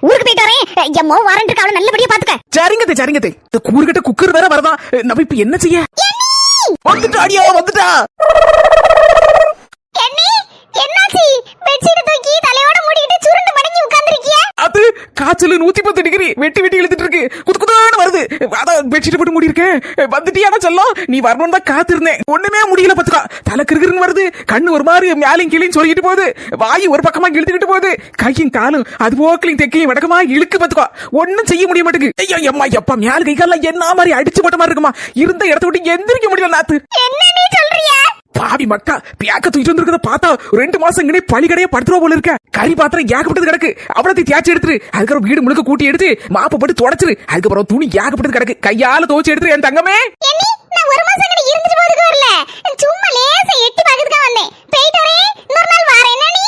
ஊருக்கு போயிட்டு வரேன். எம்மோ வாரண்ட் இருக்கு, அவளை நல்லபடியா பாத்துக்க. சரிங்கதே சரிங்கதே. இந்த கூறுகிட்ட குக்கர் வேற வரதான். நம்ம இப்ப என்ன செய்ய? வந்துட்டா அடியா வந்துட்டா. என்னாச்சு? பெட்ஷீட் தூக்கி தலையோட மூடிக்கிட்டு சுருண்டு மடங்கி உட்கார்ந்திருக்கிய. அது காய்ச்சல் 110 டிகிரி வெட்டி வெட்டி இழுத்துட்டு இருக்கு. குதுகுதான்னு வருது. அதான் பெட்ஷீட் போட்டு மூடி இருக்கேன். வந்துட்டியானா சொல்லும். நீ வரணும் தான் காத்திருந்தேன். ஒண்ணுமே முடியல பாத்துக்கா. தலை கிருகிருன்னு வருது. கண்ணு ஒரு மாதிரி மேலையும் கீழையும் சொல்லிட்டு போகுது. வாயு ஒரு பக்கமா இழுத்துக்கிட்டு போகுது. கையும் காலும் அது போக்கலையும் தெக்கையும் வடக்கமா இழுக்கு பாத்துக்கா. ஒன்னும் செய்ய முடிய மாட்டேங்குது. ஐயோ எம்மா எப்பா மேல கை கால என்ன மாதிரி அடிச்சு போட்ட மாதிரி இருக்குமா. இருந்த இடத்த விட்டு எந்திரிக்க முடியல நாத்து. என்ன நீ சொல்றியா? பாவி மக்கா பேக்க தூக்கிட்டு வந்திருக்கத பார்த்தா 2 மாசம் இங்கே பழிகடையே படுத்துருவா போல இருக்க. கறி பாத்திரம் ஏகப்பட்டது கிடக்கு. அவ்வளவு தேய்ச்சி எடுத்துரு. அதுக்கப்புறம் வீடு முழுக்க கூட்டி எடுத்து மாப்ப போட்டு தொடச்சிரு. அதுக்கப்புறம் துணி ஏகப்பட்டது கிடக்கு. கையால துவச்சி எடுத்துரு என் தங்கமே. நான் ஒரு மாசம் இங்க இருந்துட்டு போறதுக்கு வரல. சும்மா லேசா எட்டி பார்க்கிறதுக்கு வந்தேன். போயிட்டு வரேன். இன்னொரு நாள் வரேன். என்ன நீ?